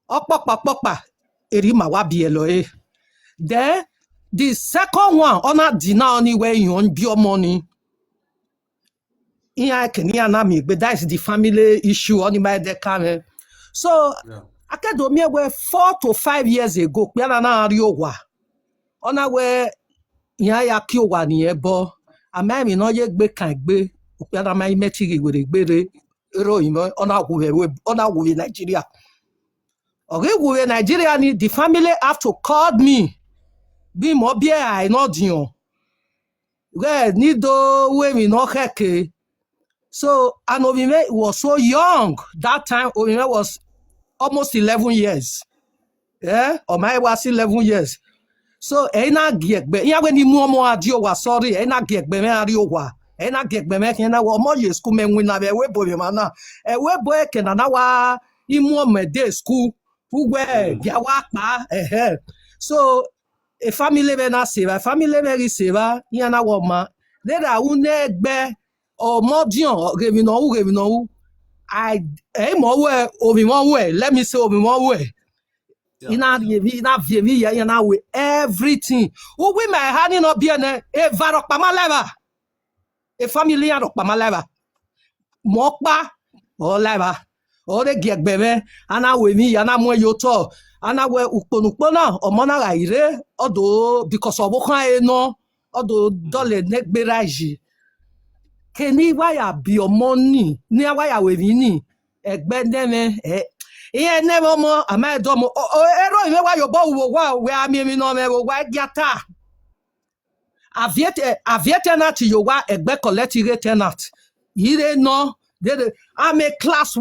Okpokpa erima wa bielo. Then the second one, ona dina only where you on bio money. But that is the family issue on my decade. So Academy were 4 to 5 years ago. Piana Riowa. On our way Yaya Kiowa niebo. A man in Oye Bekangbe. Piana my meeting with a berry. On our way Nigeria. Okay, we Nigeria need the family have to call me. Be more beer, I know you. Well, need do we no heke. So, and Ovime was so young. That time, Ovime was almost 11 years. Yeah? Or my was 11 years. So, Ena Giekbe, ya when you more adio was sorry, Ena Giekbe, Ariowa. Ena Giekbe, Mekena, or more years, come and win a webo, mana. A webo can an hour in more day school, who were Yawaka, So, a family na seva, family very seva, yana woman, then I will be or more dion, revino. I am more over one way. Let me say over one way. In with everything. Who we may have not be a varokpama leva. A family of Pamaleva. Mokba or leva. Or the get bebe, and I with me, and I'm where you talk. And I will Uponupona or Monaraire, although because of Oka no, although dollar neck beraji. Keni waya bio money, near waya wevini, ekbendeme, never more, a mad domo, ero, why your bow, wow, where I mean, no, why gata. Aviate not to your wa, ekbe collective tenant. You know. I'm a class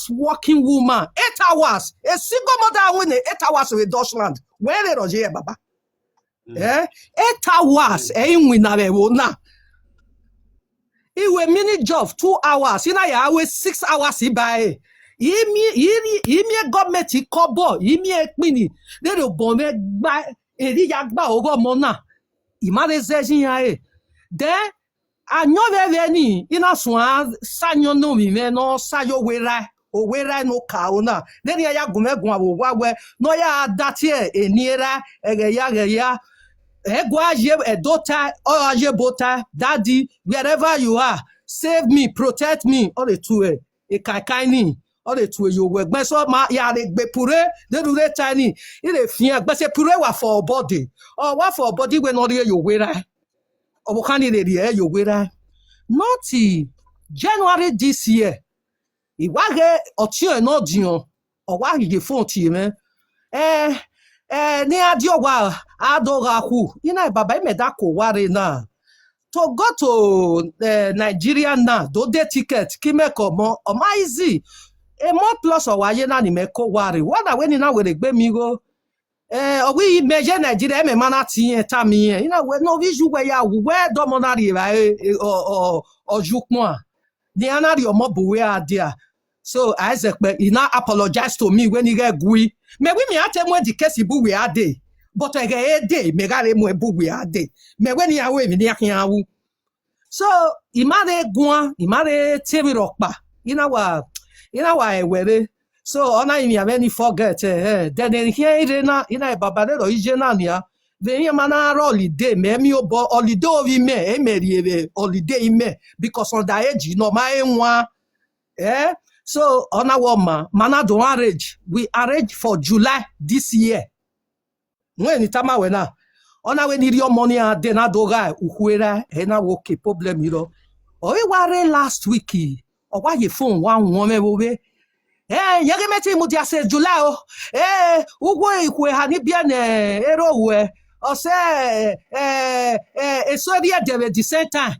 working woman. 8 hours. A single mother winning 8 hours with Deutschland. Where is Roger Baba? 8 hours. Now. It was mini job 2 hours. You know, I always 6 hours. He buy. He government kobo. He mini. They do bomb by. Eri yagba ogo mona. Imare zejin then. Anyo veni ina swan sanyo no mi me no sayo wera no kauna then ya gumegun awo we no ya datie eniera ya egwa je edota or aje bota daddy wherever you are save me protect me all the two e kai ni all the two you we gbe so ma ya le gbe pure de do re tiny e le fian gbe se pure wa for body or wa for body we no re you wera not January this year. Iwage otio no dion or why the phone to me. Ni adio wa adoga hu. Baba me da ko ware na. To go to Nigeria now, do the ticket, kime komo, or my easy. A more plus or why na ni me ko ware. What I went in now with a bemigo. We measure Nigeria, me manati tami. We no visual where domonari or jukmo. The anari or mobu where there. So Isaac, he now apologize to me when he get gui. Maybe me at him when the case bu we are day. But I get a day, me gare mo bu we are day. Me when he away me yakin. So imare guan, imare tevi rockba. Where. So on I mean forget then here na babadero ijenania then mana holiday me obo holiday ovi me emeriebe holiday me because on that age no my one so on our mana don't arrange we arrange for July this year when itama we na on we need your money and then adoga ukwera na okay problem o we were last week or why your phone one woman we Yagemeti mudia se July ugwo ikwe hani bia ne erowe o se so dia the same time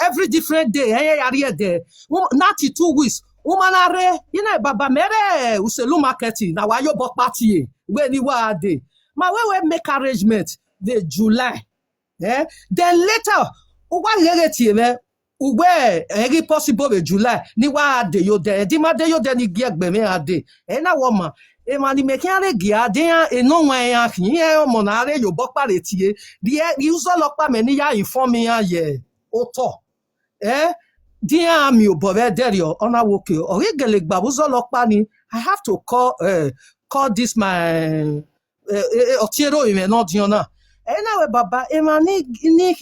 every different day yare there 92 weeks womanare baba mere uselu marketing na wayo bo party we ni wa dey ma we make arrangement the July then later ugwa yere me Uwe every possible with July ni wa de yo de di ma de yo de ni giegbe me ade na woman e ma ni make are gia de no wan ya kin e mo na are yo bo pare tie di uso lopa me ni ya inform ya ye o to di ami o bo be der yo ona woke o gele gba uso lopa ni I have to call this my Otiero not Diona. And now, Baba, Emani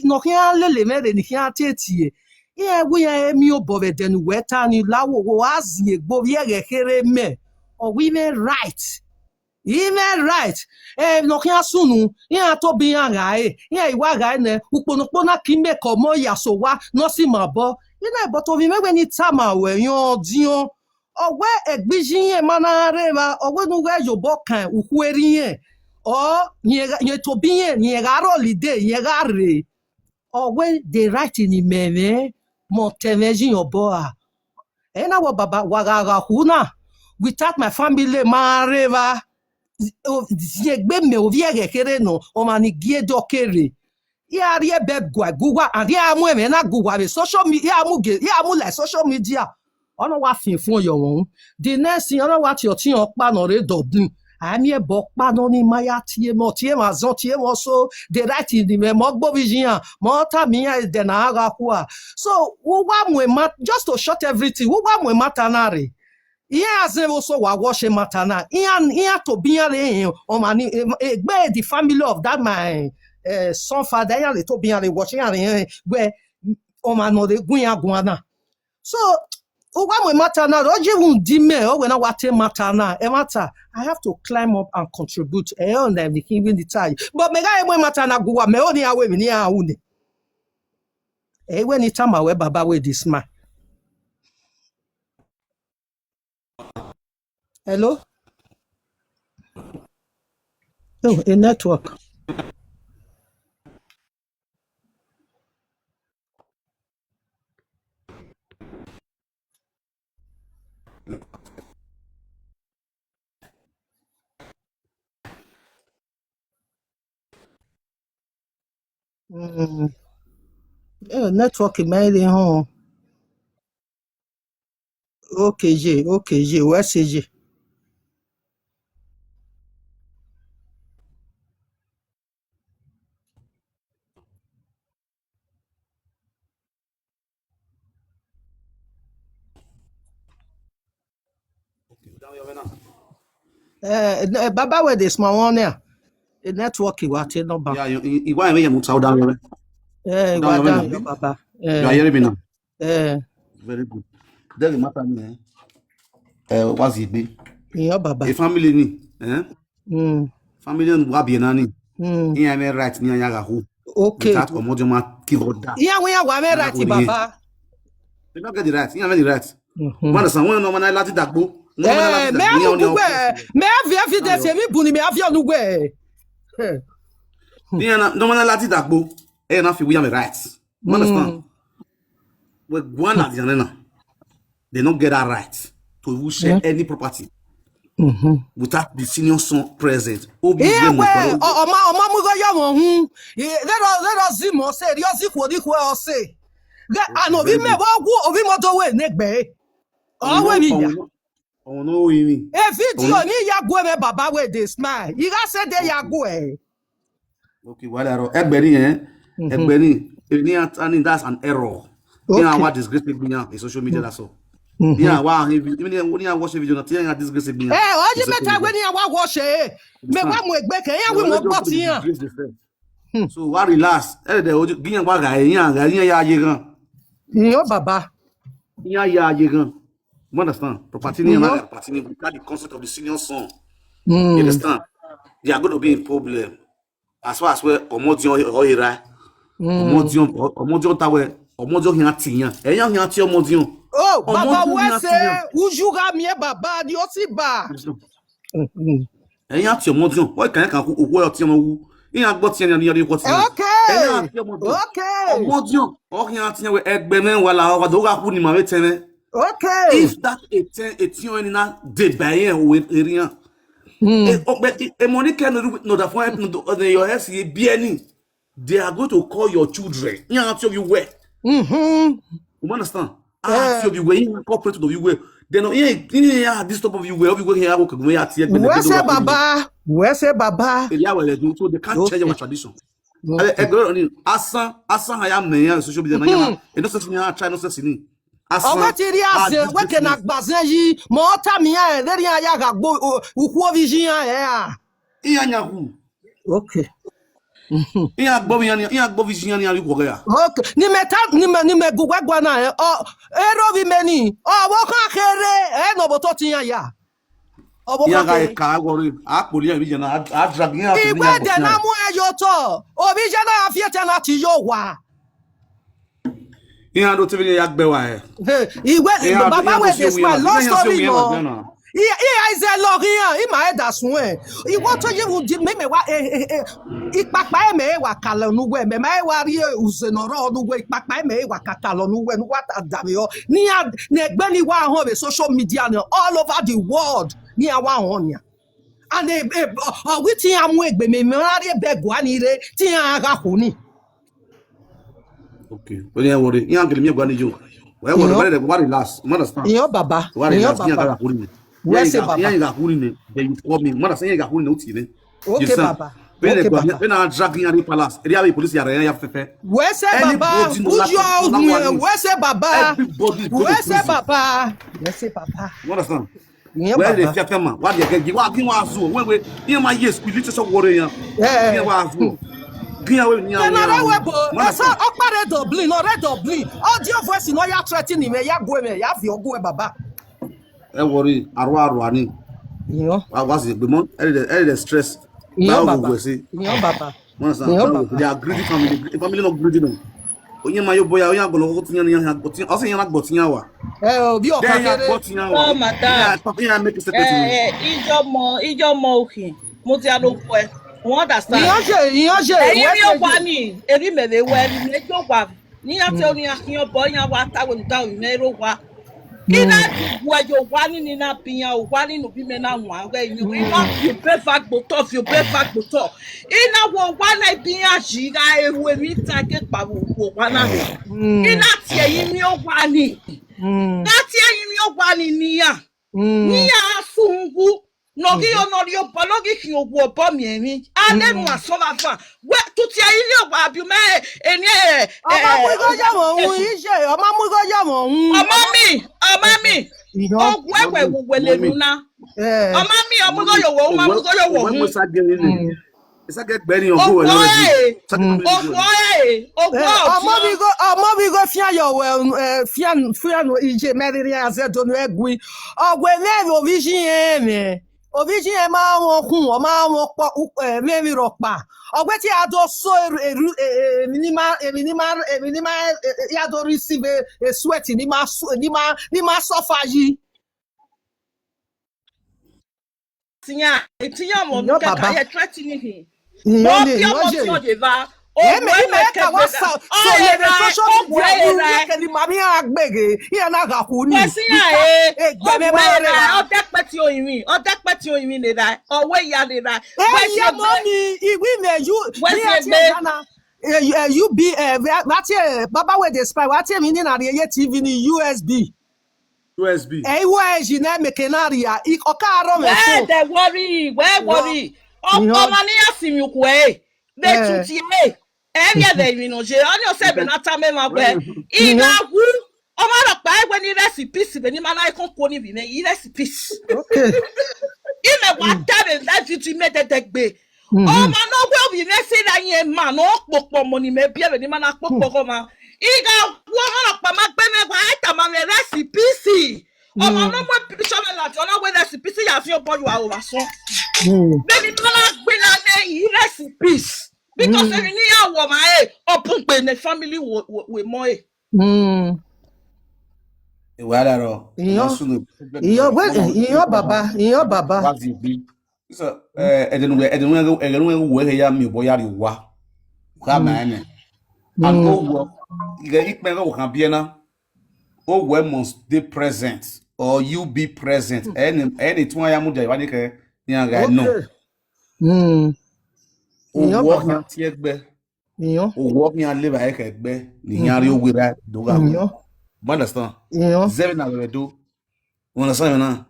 no here lele ni here tete. Yeah, we are mio bove then wetani lawo was ye boviere here me or women right. Even right. No here sunu. Yeah, to be young guy. Yeah, iwa guy ne. Uponopona kime komo ya so wa no si mabo. But of him when it's summer when you're dion. Or where a bijin mana reva or when you wear your bokan uhuerie. Or ye to be ye garo lide ye gare. Or when they write in the meme montemejin your boa. And our baba wagaga huna. Without my family mareva. Ziegbe me oviere kere no o mani gie dokere ya rie beb gwa and ya mu me na gwa be social media ya mu like social media ono wa fin fun yo won the next thing ono wa ti o tin opa no re dobun ami e bo pa no ni maya tie mo tie mo so the right in the me mo gbo vision mo ta mi ya de na aga kwa so wo wa mu just to shut everything wo wa mu matanare. Yeah, as also wa wash matana. Iya to be o mani the family of that my son father ya to be watching where o mano de guana. So Owa matana roje won di me o when I wate matana e matter I have to climb up and contribute on them the even the time. But me ga e matana guwa me oni awe mi ni ahune. E when it time awe baba we this man. Hello? Oh, a network. Network made home. Okay, where's CG? Baba where this my one there. The network you are no back. Yeah, you want me to down your Baba. You are hearing me now? Very good. There matter me. What's it be? Yeah, Baba. A family ni, family wa bien ani. Iya me right ni anya who. Okay. Without omodoma give order. Yeah, we are right, Baba. You don't get the right. You have the right. One son, one no man I lati dagbo. Me have evidence me buni me have your way. No man lati dagbo. Eh na fi we have right. You understand? We go on at the they don't get that right to share any property without the senior son present. Yeah, well, let us see more say, you see what you say. I know we may walk over motor way, neck bay. Oh, no, we mean. If it's your knee, ya go baba with this smile. You got said there, ya go. Okay, well, everybody, that's an error. You know what disgrace me in social media, that's all. Yeah, wow, even when you watch a video, not hearing disgrace me. Eh, what you better when you watch it? Me one more back, and we more box here. So, what relax? Eh, the old guinea waga, yeah, Baba. Yeah, you understand? Property, the concept of the senior son. You understand? They are going to be a problem. As far as where Omodion or Ira, Omodion Tower, Omodion Hiatia, and young Hiatio Modion. Oh, Baba, where say, Ujuga me, Baba, the Osiba. And Hiatio Modion, what can I call Timo? In a botty and the what's okay. Omodion, or Hiatia with Egbemen while our Doga Punima. Okay. If that a tion in that did by with area. A money can know the point your SE BNE. They are going to call your children. You have to be where. You understand? I feel you where you corporate to you where. Then this type of you where we here we are here. Where's a Baba? Where's a Baba? Yeah, well, so they can't change our tradition. Asa I am social media. And no such thing I try no such thing. Ogwetiri aze weke na gbazen yi mo tamia e deri aya ga gbo ukwo vision ya. Iyanyaku. Okay. Iya gbo vision ni ari ko ya. Okay. Ni me gugwa na e o ero vi meni. O wo kan kere e no boto tiyan ya. Iya ga e ka agori akpoli ya bi je na a drag ya. Igwe de na mu eyo to. Obi je na afiete na ti yo wa. Iya do tv ya gbe wa e. Igwe baba we dey spy long story no. Iya is a login. Ima e da sun e. Iwo to je wu me wa ipapa e me wa kala nuwe me ma e wa ri uzenoro nuwe ipapa e me wa kakala nuwe nu what adabe o. Ni egbe ni wa hon be social media all over the world. Ni awa hon ya. And we ti amu egbe me ri be gwa ni re ti aga kuni. Okay. But yeah, worry. Yeah, get me go ni jo. Why what last? Understand? Iyo baba. Iyo baba. Where's baba? Yeah, you got huni. They call me. Mother say you got huni no tile. Okay, baba. Okay, baba. When I dragging at the palace, area the police are ya fefe. Where's baba? Where's baba? Where's baba? Where's baba? You understand? Where they fiat man? What they get? What give us so? When we here my yes, we little worry ya. Yeah. What so? General Webo, eso okpare Dublin, no red Dublin. Audio voice no ya threatening me, ya go me, ya fi ogo baba. E worry, arwa ani. Yo. I was the month, the stress. Yo baba. Yo baba. They are greedy family. Family not greedy no. Onye ma yo boya, onye agolo go tinya yan gotin. O se yan agbotinya wa. Obi o kakere. Oh madam. Papa make a secret. Ijo mo okin. Mo ti alopo e. Wọ́n understand. Ìyànjẹ. Ẹ̀yin mi ò wá ní èrí mẹ̀lẹ̀ wẹ̀ ẹ̀rí méjì wà. Níyà tí ó ní akíyan bọ̀ yàn wá táwọn ìdáhùn ìmẹ́rọ wá. Iná dùgbò ẹ̀jọ̀ wá ní nínú àbíyàn ò wá nínú bí mẹ́ná wọ̀n àwẹ̀ ìyẹn. Iná fi bẹ́ẹ̀ fa gbòtọ̀ Iná wọ̀ wá náà ìbíyàn àṣìra ewu èmi ta ké pàwọ̀ wò wá náà. Iná tí ẹ̀yin mi ò wá ní. Láti ẹ̀yin mi ò wá ní níyà. Níyà sungu. Nogi onori opologi ki ogwo obomi emi alenu asola fa we tuti ile ogba abiume eni ọmọ mu go jamo hun ise ọmọ mu go jamo hun ọmọ mi ogwo ewe wuwele nuna ọmọ mi ọmọ go yowo ọmọ mu go yowo hun Isake gbe ni ogwo le ọmọ mi go fian yo fian ije meriri azedonu egwi ogwo le ovision eme Ovijin e ma won kun o ma won po memi ropa ogbe ti a do so minima ya do receive a sweat ni ma suffer yi tinya mo mi ka ye threatening him mo je va me ka wa so ye the social media ke ni mami agbege ya na ga ku ni gbe me ma re o de peti oyin le dai owe ya le dai ya mommy iwi me you be that baba we dey spy what mi ni na re TV ni USB wa ji na mekenaria o ka ro me so where worry o ma ni asimi ku de tuti area de mi no je oni o se be na ta me ma pe ina wu o ma ro pa egbe ni recipes be ni ma na ikon ko ni bi me recipes okay ime wa tare that you made the gbe o ma no we bi me say that yen ma no popo mo ni me bi e ni ma na popo ko ma iga wu o ro pa ma gbe me wa ta ma me recipes o ma no mo picture me la ti ona we recipes ya fi o bo wa o wa so be ni ma na gbe na ne recipes because every year wo ma open pe the family we mo wala ro iyo baba what you be so edenu we ya mi bo ya ri wa ka ma ne and wo ikpe go kan bia na o we must be present or you be present any tun ya mu je wa ni ke ni aga no o work yan ti egbe o work yan live like egbe ni yan ri owe ra do ga understand seven na we do understand na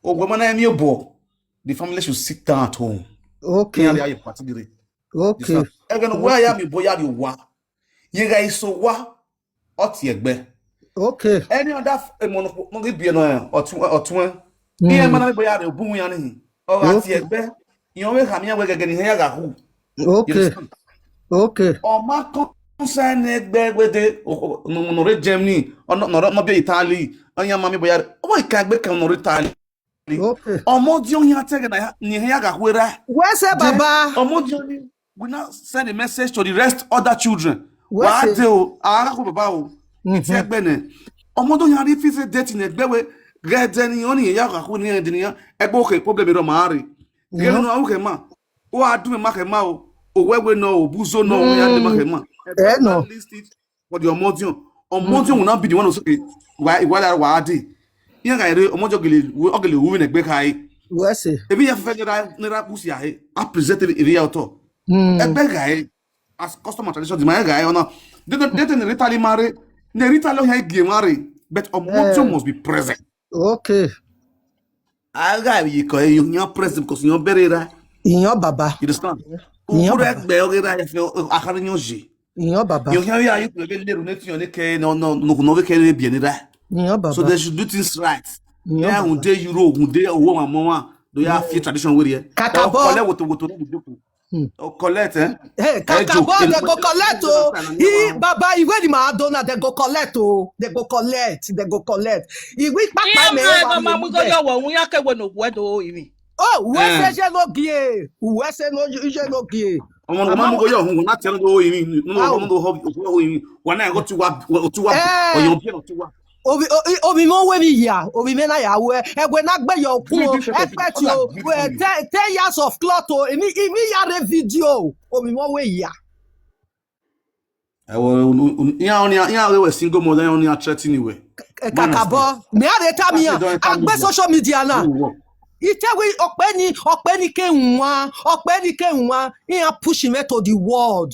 o gbe mana mi obo the family should sit down at home okay yan ya party dire okay e gan wa ya mi boya ri wa yin ga iso wa o ti egbe Okay. Any other money be no or two. Here man be ya bu ya ni. O ati egbe. Yan we kam yan we gege ni here ga hu. You Okay. understand? Okay. O ma concern egbe we de no re Germany or no be Italy. Anya mami be ya. O we ka egbe kan no Italy. Okay. Omo di on ya tege na ni here ga hu ra. Where's the Baba? Omo di on we now send a message to the rest other children. Where's Wa it? de o ara ko baba o. Ti egbe ne. Omo do yan ri fi se date ni egbe we redeni oni ya ka ko ni edini ya egbe o ke problem ro ma ri. Ge no o ke ma. O adu me ma ke ma o. O wewe no o buzo no o ya de ma ke ma. Eh no. List it for the omodion. Omodion will not be the one who say wa adi. Yan ga ere omojo gele o gele wu ni egbe kai. Where's it? Ebi ya fe ni ra pusi ya he. A present area auto. Egbe guy as customer tradition di my guy ona they ni retali mare ne retali here game mare but omotion must be present. Okay. Aga you ko you present because you berera. Iyan Baba. You understand? Iyan Uru Baba. egbe ogera ya fe akara nyoji. Iyan Baba. You hear ya you be leru neti on ke no ke re bien ra. Iyan Baba. So they should do things right. Iyan Yeah, Baba. un day Euro, un day owo mama do ya fit tradition we here. Kakabo. Collect woto no be collect eh. Hey, Kakabo, they go collect oh. He Baba, Iwetin Maradona, they go collect oh. They go collect. Iwe papa me Iya wa ma mu go yo wo un ya ke we no wedo iri. Oh, where say no gie? Where say no je no gie? Omo no mamu go yo hun na tell do yin no do ho yin wa na go tu wa oyon bi no tu wa. Obi mo we mi ya, obi me na ya we. Egwe na gbe yo ku o, expect you. 10 years of cloth o. Imi ya re video. Obi mo we ya. Ya we single mother on ya threatening we. Kakabo, me a re ta mi ya. Agbe social media na. Itewe ọpẹ ni ke nwa, he a push him to the world.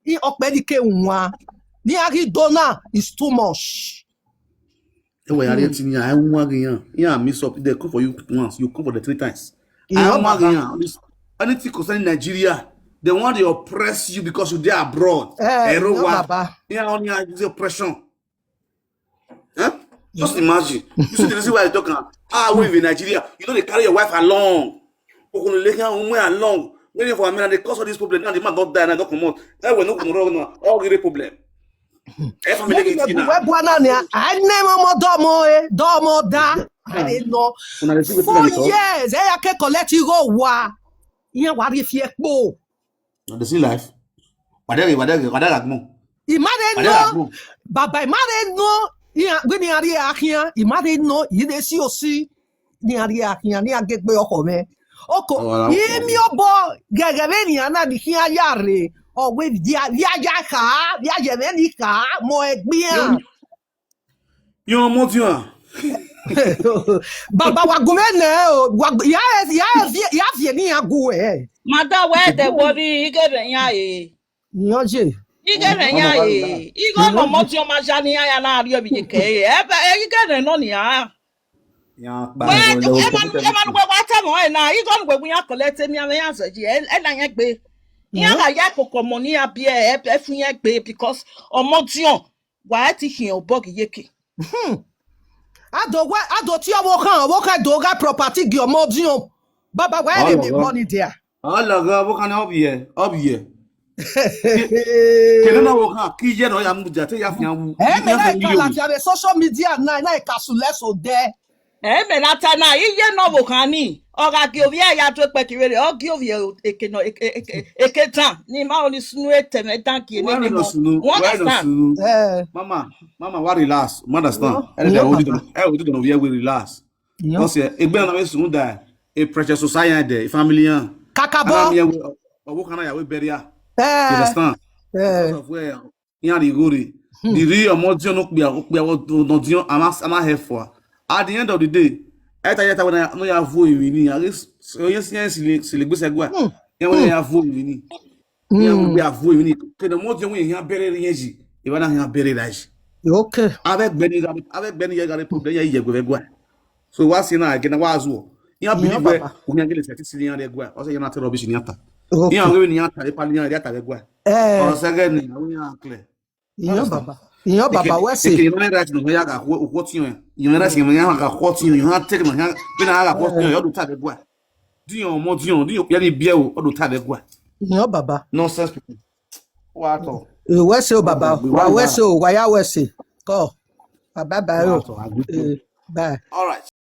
He ọpẹ ni ke nwa. Ni ari donor is too much. We are getting ya nwa gan ya miss up they come for you once, you come for the 3 times. Nwa gan anything concerning Nigeria, they want to oppress you because you dey abroad. Baba. Yeah, on your oppression. Huh? Just imagine. You see the reason why I talking. We in Nigeria, you know they carry your wife along. Along. Waiting for a minute, they cause all this problem. Now the man don't die and I don't come out. That will not all the problem. Domo da. No. 4 years. I can collect you go wa. Yeah, what if you go? The see life. Whatever. Imagine no. Baba, imagine no. Yeah, when you are here, imagine no. You dey see osi. Ni ari akia ni agegbe oko me. Oko. Yemi obo gegebe ni ana di kia yare. O we dia ka, dia je me ni ka mo egbian. Yo motion. Baba wa gumene o. Ya fie ni agu e. Mada we de worry igere yan e. Nyoje. Igere yan e. Igo no mo ti o ma ja ni ya na ari obi ke e. Igere no ni ya. Ya Well, Eman wa ta mo e na igo ngwe ya collect mi an yan so ji e na yan gbe. Yan ga ya koko money abi e fun yan gbe because omodion wa ti hin obog yeke. Ado ti owo kan do ga property gi omodion. Baba why dey make money there? Alaga wo kan obiye. Kele na wo kan ki je no ya mu jate ya fian wu. Me na kala ti social media na ikasule so there. Me na ta na iye no wo kan ni. Oga ki ovi ya to pe kirere, o ki ovi eketan ni ma oni sunu eteme dan ki ni mo. Mama, what relax? Understand? I do no we relax. Because egbe na we sunu da a precious society, family yan. Kakabo. Owo kan ya we beria. Understand? Of where yan the gori. The real omodion no pe no dion ama help for. At the end of the day, yeta when no ya vo ni at least so yes se le gbese gwa. Yan when ya vo ni. Yan we avo ni. Ke no omodion we yan bere yen ji. E wa na yan bere daji. Okay. Avec Benny ya gare problem ya yegwe gwa. So what say na again wa azu. Yan believe we o yan gele set si yan de gwa. O say yan na rubbish ni ata. Yan we ni ata e pali yan de ata gwa. O say again ni o yan clear. Yan baba. Inyo baba wese. You know that no ya ga what you. You know that you ga what you take no ya be na ga what you do ta de gwa. Dion mo dion ya ni bia o do ta de gwa. Inyo baba. Nonsense people. What all? Wese o baba. Wa wese o wa ya wese. Ko. Bye bye. What all? Bye. All right.